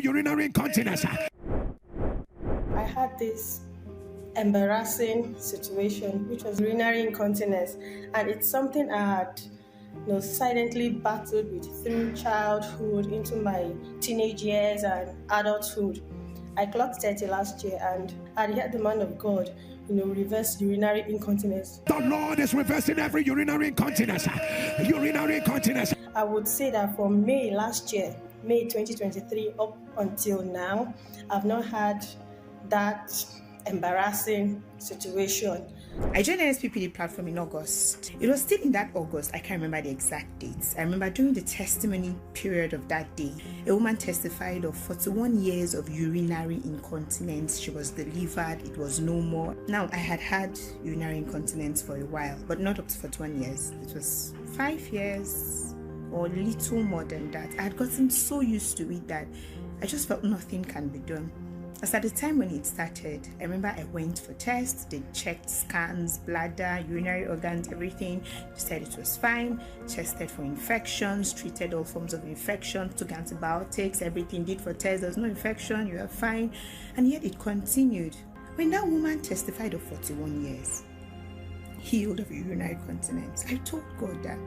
Urinary incontinence. I had this embarrassing situation, which was urinary incontinence, and it's something I had silently battled with through childhood into my teenage years and adulthood. I clocked 30 last year, and I heard the man of God, reverse urinary incontinence. The Lord is reversing every urinary incontinence. Urinary incontinence. I would say that from May last year, May 2023, up until now, I've not had that embarrassing situation. I joined the NSPPD platform in August. It was still in that August, I can't remember the exact dates. I remember during the testimony period of that day, a woman testified of 41 years of urinary incontinence. She was delivered, it was no more. Now, I had urinary incontinence for a while, but not up to 41 years. It was 5 years or a little more than that. I had gotten so used to it that I just felt nothing can be done. As at the time when it started, I remember I went for tests. They checked scans, bladder, urinary organs, everything. They said it was fine. Tested for infections, treated all forms of infection, took antibiotics, everything, did for tests. There was no infection, you are fine. And yet it continued. When that woman testified of 41 years, healed of urinary continence, I told God that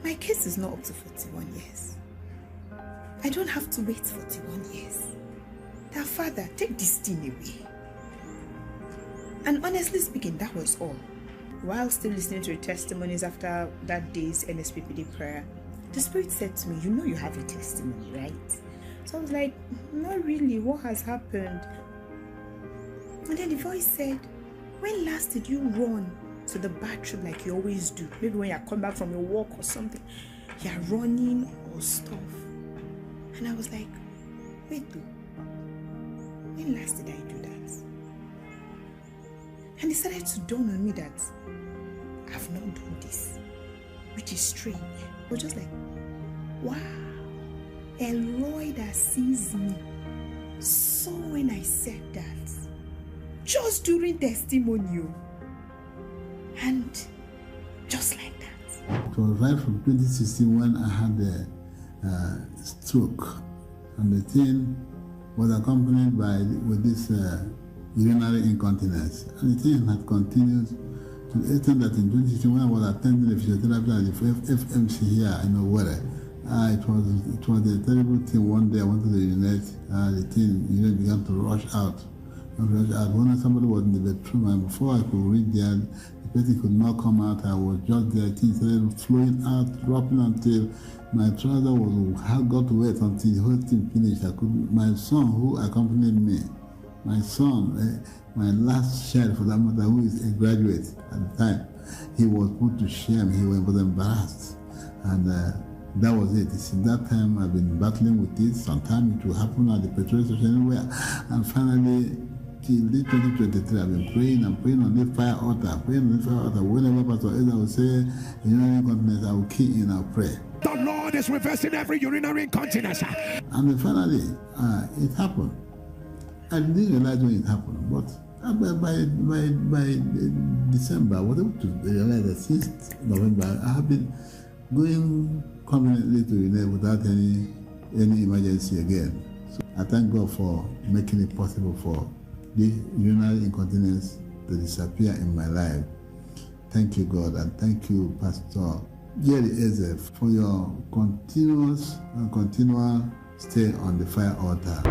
my case is not up to 41 years. I don't have to wait 41 years. That Father, take this thing away. And honestly speaking, that was all. While still listening to the testimonies after that day's NSPPD prayer, the Spirit said to me, you know you have a testimony, right? So I was like, not really, what has happened? And then the voice said, when last did you run to the bathroom like you always do? Maybe when you come back from your walk or something, you're running or stuff. And I was like, wait though. When last did I do that? And it started to dawn on me that I've not done this, which is strange. But just like, wow, Elroy that sees me saw when I said that, just during testimony, and just like that. It was right from 2016 when I had a stroke, and the thing was accompanied with this urinary incontinence, and the thing had continued to the extent that in 2016 when I was attending the physiotherapy at the FMC here in Owerri, it was a terrible thing. One day I wanted to urinate, the thing began to rush out. When somebody was in the bedroom, and before I could reach there, the person could not come out. I was just there, things started flowing out, dropping until my trouser got wet until the whole thing finished. My son, who accompanied me, my last child for that matter, who is a graduate at the time, he was put to shame. He was embarrassed, and that was it. Since that time, I've been battling with it. Sometimes it will happen at the petrol station anywhere, and finally, till 2023, I've been praying and praying on the fire altar, Whenever Pastor Ezra will say urinary incontinence, I will key in, I'll pray. The Lord is reversing every urinary incontinence. And then finally, it happened. I didn't realize when it happened, but by December, I was able to realize that since November, I have been going conveniently to urinate without any emergency again. So I thank God for making it possible for the urinary incontinence to disappear in my life. Thank you, God, and thank you, Pastor Jerry Eze, for your continual stay on the fire altar.